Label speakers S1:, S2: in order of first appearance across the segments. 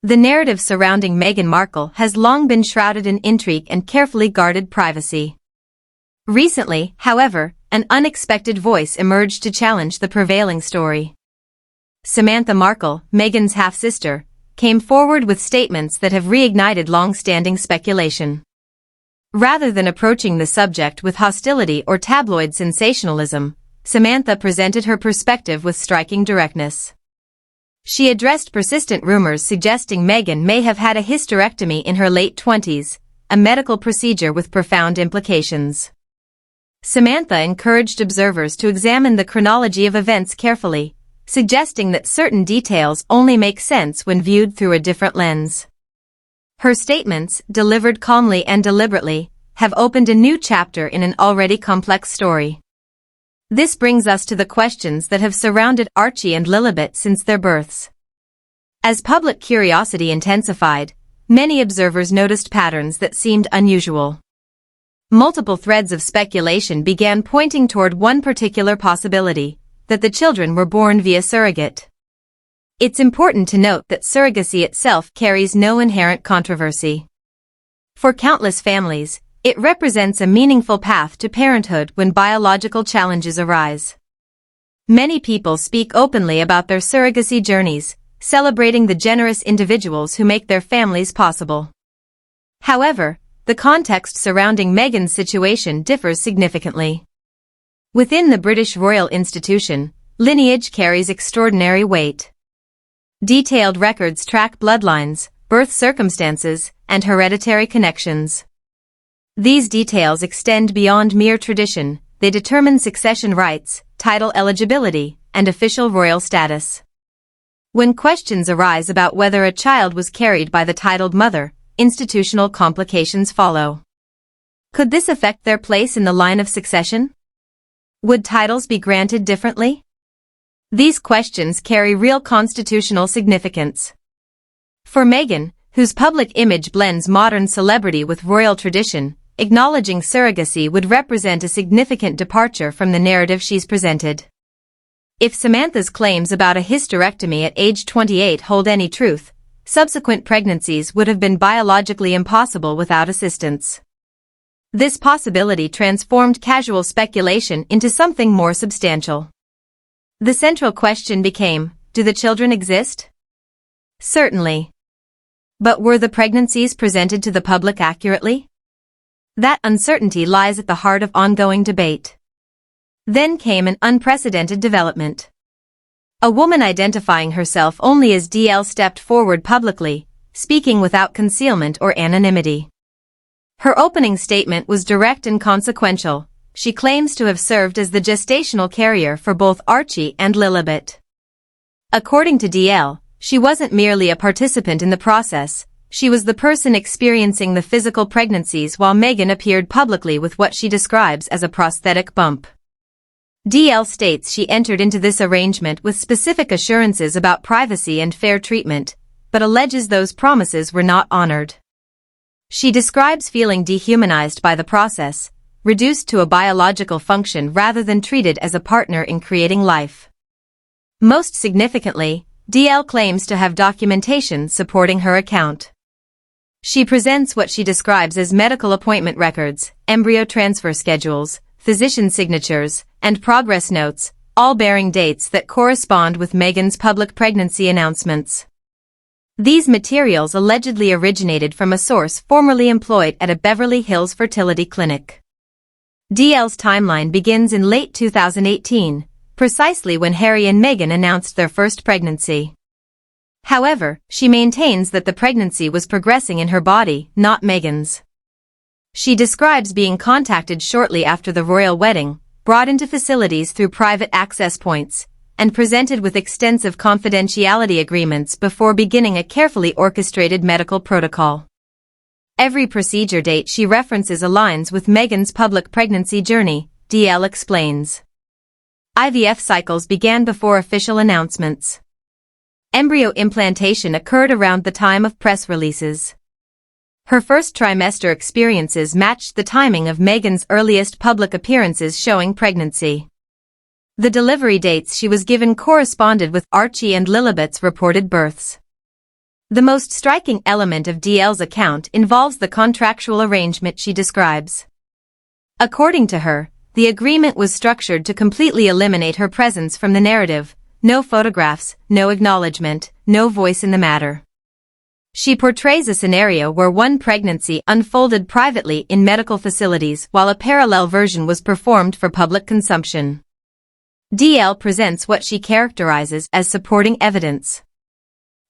S1: The narrative surrounding Meghan Markle has long been shrouded in intrigue and carefully guarded privacy. Recently, however, an unexpected voice emerged to challenge the prevailing story. Samantha Markle, Meghan's half-sister, came forward with statements that have reignited long-standing speculation. Rather than approaching the subject with hostility or tabloid sensationalism, Samantha presented her perspective with striking directness. She addressed persistent rumors suggesting Meghan may have had a hysterectomy in her late 20s, a medical procedure with profound implications. Samantha encouraged observers to examine the chronology of events carefully, suggesting that certain details only make sense when viewed through a different lens. Her statements, delivered calmly and deliberately, have opened a new chapter in an already complex story. This brings us to the questions that have surrounded Archie and Lilibet since their births. As public curiosity intensified, many observers noticed patterns that seemed unusual. Multiple threads of speculation began pointing toward one particular possibility, that the children were born via surrogate. It's important to note that surrogacy itself carries no inherent controversy. For countless families, it represents a meaningful path to parenthood when biological challenges arise. Many people speak openly about their surrogacy journeys, celebrating the generous individuals who make their families possible. However, the context surrounding Meghan's situation differs significantly. Within the British royal institution, lineage carries extraordinary weight. Detailed records track bloodlines, birth circumstances, and hereditary connections. These details extend beyond mere tradition, they determine succession rights, title eligibility, and official royal status. When questions arise about whether a child was carried by the titled mother, institutional complications follow. Could this affect their place in the line of succession? Would titles be granted differently? These questions carry real constitutional significance. For Meghan, whose public image blends modern celebrity with royal tradition, acknowledging surrogacy would represent a significant departure from the narrative she's presented. If Samantha's claims about a hysterectomy at age 28 hold any truth, subsequent pregnancies would have been biologically impossible without assistance. This possibility transformed casual speculation into something more substantial. The central question became, do the children exist? Certainly. But were the pregnancies presented to the public accurately? That uncertainty lies at the heart of ongoing debate. Then came an unprecedented development. A woman identifying herself only as DL stepped forward publicly, speaking without concealment or anonymity. Her opening statement was direct and consequential. She claims to have served as the gestational carrier for both Archie and Lilibet. According to DL, she wasn't merely a participant in the process, she was the person experiencing the physical pregnancies while Meghan appeared publicly with what she describes as a prosthetic bump. DL states she entered into this arrangement with specific assurances about privacy and fair treatment, but alleges those promises were not honored. She describes feeling dehumanized by the process, reduced to a biological function rather than treated as a partner in creating life. Most significantly, DL claims to have documentation supporting her account. She presents what she describes as medical appointment records, embryo transfer schedules, physician signatures, and progress notes, all bearing dates that correspond with Meghan's public pregnancy announcements. These materials allegedly originated from a source formerly employed at a Beverly Hills fertility clinic. DL's timeline begins in late 2018, precisely when Harry and Meghan announced their first pregnancy. However, she maintains that the pregnancy was progressing in her body, not Meghan's. She describes being contacted shortly after the royal wedding, brought into facilities through private access points, and presented with extensive confidentiality agreements before beginning a carefully orchestrated medical protocol. Every procedure date she references aligns with Meghan's public pregnancy journey, DL explains. IVF cycles began before official announcements. Embryo implantation occurred around the time of press releases. Her first trimester experiences matched the timing of Meghan's earliest public appearances showing pregnancy. The delivery dates she was given corresponded with Archie and Lilibet's reported births. The most striking element of DL's account involves the contractual arrangement she describes. According to her, the agreement was structured to completely eliminate her presence from the narrative, no photographs, no acknowledgement, no voice in the matter. She portrays a scenario where one pregnancy unfolded privately in medical facilities while a parallel version was performed for public consumption. DL presents what she characterizes as supporting evidence.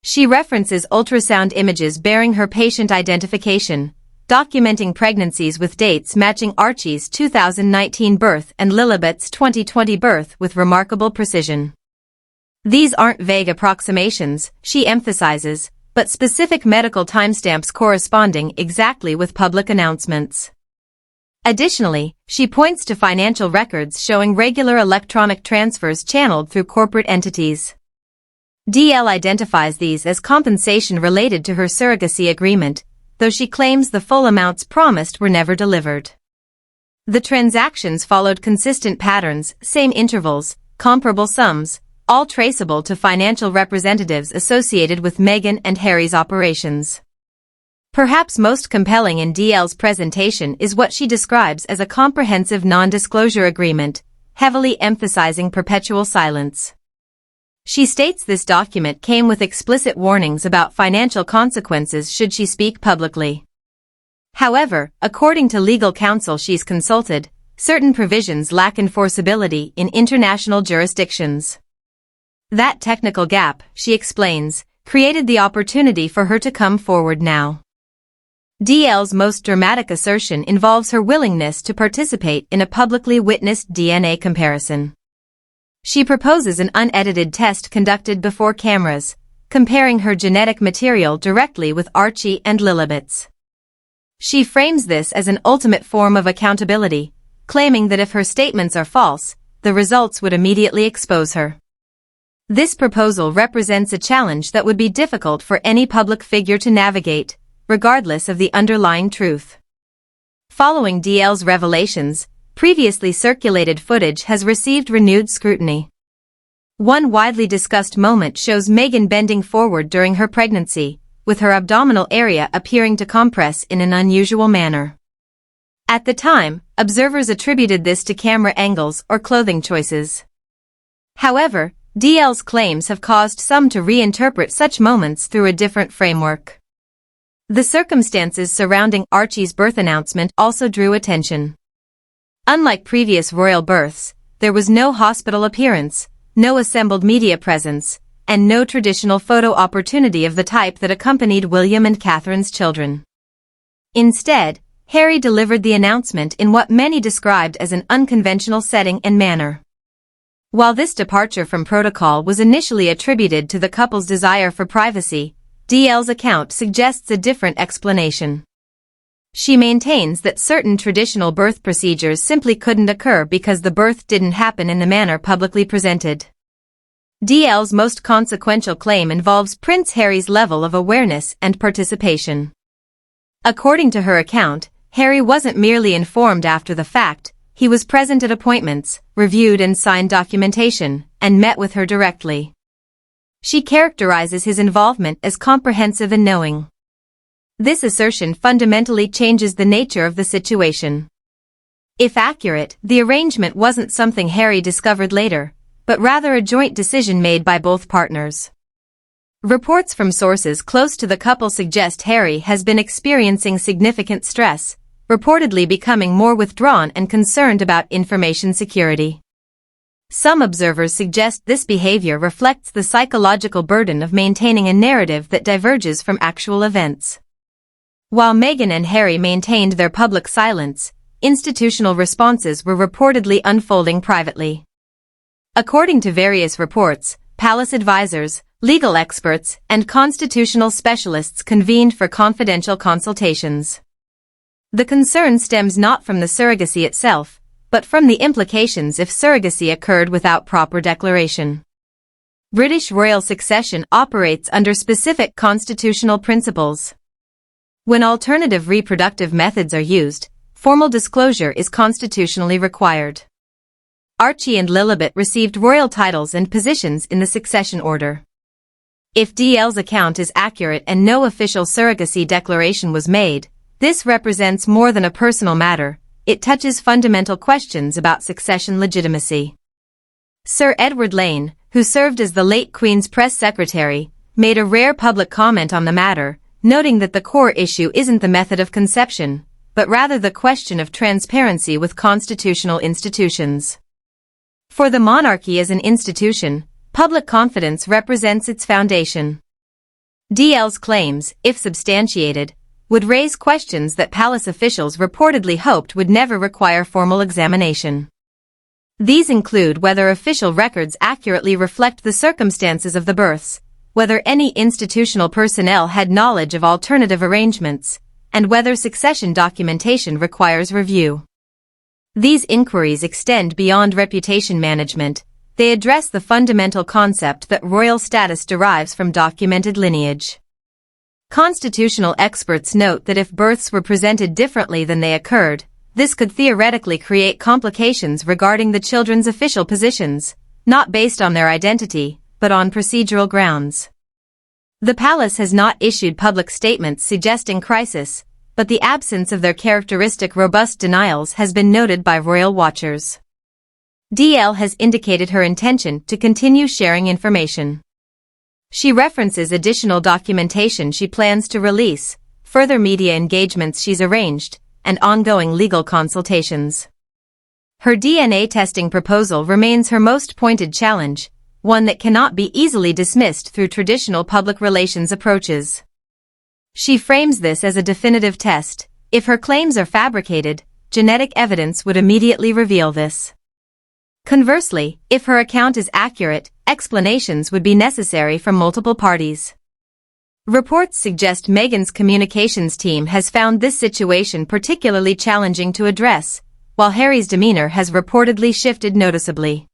S1: She references ultrasound images bearing her patient identification, documenting pregnancies with dates matching Archie's 2019 birth and Lilibet's 2020 birth with remarkable precision. These aren't vague approximations, she emphasizes, but specific medical timestamps corresponding exactly with public announcements. Additionally, she points to financial records showing regular electronic transfers channeled through corporate entities. DL identifies these as compensation related to her surrogacy agreement, though she claims the full amounts promised were never delivered. The transactions followed consistent patterns, same intervals, comparable sums, all traceable to financial representatives associated with Meghan and Harry's operations. Perhaps most compelling in DL's presentation is what she describes as a comprehensive non-disclosure agreement, heavily emphasizing perpetual silence. She states this document came with explicit warnings about financial consequences should she speak publicly. However, according to legal counsel she's consulted, certain provisions lack enforceability in international jurisdictions. That technical gap, she explains, created the opportunity for her to come forward now. DL's most dramatic assertion involves her willingness to participate in a publicly witnessed DNA comparison. She proposes an unedited test conducted before cameras, comparing her genetic material directly with Archie and Lilibet's. She frames this as an ultimate form of accountability, claiming that if her statements are false, the results would immediately expose her. This proposal represents a challenge that would be difficult for any public figure to navigate, regardless of the underlying truth. Following DL's revelations, previously circulated footage has received renewed scrutiny. One widely discussed moment shows Meghan bending forward during her pregnancy, with her abdominal area appearing to compress in an unusual manner. At the time, observers attributed this to camera angles or clothing choices. However, DL's claims have caused some to reinterpret such moments through a different framework. The circumstances surrounding Archie's birth announcement also drew attention. Unlike previous royal births, there was no hospital appearance, no assembled media presence, and no traditional photo opportunity of the type that accompanied William and Catherine's children. Instead, Harry delivered the announcement in what many described as an unconventional setting and manner. While this departure from protocol was initially attributed to the couple's desire for privacy, DL's account suggests a different explanation. She maintains that certain traditional birth procedures simply couldn't occur because the birth didn't happen in the manner publicly presented. DL's most consequential claim involves Prince Harry's level of awareness and participation. According to her account, Harry wasn't merely informed after the fact, he was present at appointments, reviewed and signed documentation, and met with her directly. She characterizes his involvement as comprehensive and knowing. This assertion fundamentally changes the nature of the situation. If accurate, the arrangement wasn't something Harry discovered later, but rather a joint decision made by both partners. Reports from sources close to the couple suggest Harry has been experiencing significant stress, reportedly becoming more withdrawn and concerned about information security. Some observers suggest this behavior reflects the psychological burden of maintaining a narrative that diverges from actual events. While Meghan and Harry maintained their public silence, institutional responses were reportedly unfolding privately. According to various reports, palace advisors, legal experts, and constitutional specialists convened for confidential consultations. The concern stems not from the surrogacy itself, but from the implications if surrogacy occurred without proper declaration. British royal succession operates under specific constitutional principles. When alternative reproductive methods are used, formal disclosure is constitutionally required. Archie and Lilibet received royal titles and positions in the succession order. If DL's account is accurate and no official surrogacy declaration was made, this represents more than a personal matter. It touches fundamental questions about succession legitimacy. Sir Edward Lane, who served as the late Queen's press secretary, made a rare public comment on the matter, noting that the core issue isn't the method of conception, but rather the question of transparency with constitutional institutions. For the monarchy as an institution, public confidence represents its foundation. DL's claims, if substantiated, would raise questions that palace officials reportedly hoped would never require formal examination. These include whether official records accurately reflect the circumstances of the births, whether any institutional personnel had knowledge of alternative arrangements, and whether succession documentation requires review. These inquiries extend beyond reputation management. They address the fundamental concept that royal status derives from documented lineage. Constitutional experts note that if births were presented differently than they occurred, this could theoretically create complications regarding the children's official positions, not based on their identity, but on procedural grounds. The palace has not issued public statements suggesting crisis, but the absence of their characteristic robust denials has been noted by royal watchers. DL has indicated her intention to continue sharing information. She references additional documentation she plans to release, further media engagements she's arranged, and ongoing legal consultations. Her DNA testing proposal remains her most pointed challenge, one that cannot be easily dismissed through traditional public relations approaches. She frames this as a definitive test. If her claims are fabricated, genetic evidence would immediately reveal this. Conversely, if her account is accurate, explanations would be necessary from multiple parties. Reports suggest Meghan's communications team has found this situation particularly challenging to address, while Harry's demeanor has reportedly shifted noticeably.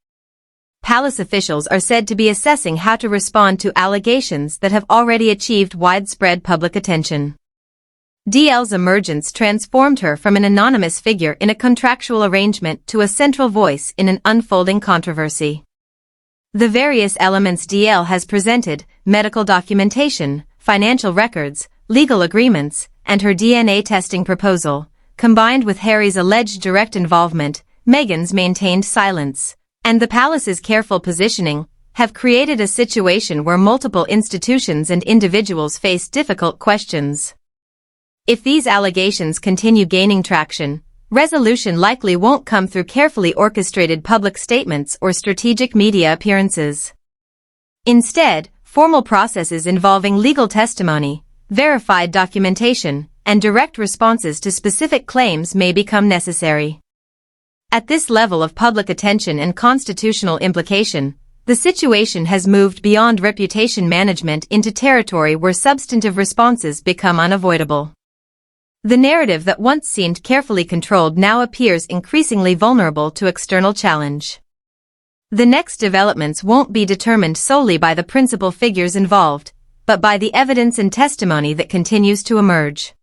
S1: Palace officials are said to be assessing how to respond to allegations that have already achieved widespread public attention. DL's emergence transformed her from an anonymous figure in a contractual arrangement to a central voice in an unfolding controversy. The various elements DL has presented, medical documentation, financial records, legal agreements, and her DNA testing proposal, combined with Harry's alleged direct involvement, Meghan's maintained silence, and the palace's careful positioning, have created a situation where multiple institutions and individuals face difficult questions. If these allegations continue gaining traction, resolution likely won't come through carefully orchestrated public statements or strategic media appearances. Instead, formal processes involving legal testimony, verified documentation, and direct responses to specific claims may become necessary. At this level of public attention and constitutional implication, the situation has moved beyond reputation management into territory where substantive responses become unavoidable. The narrative that once seemed carefully controlled now appears increasingly vulnerable to external challenge. The next developments won't be determined solely by the principal figures involved, but by the evidence and testimony that continues to emerge.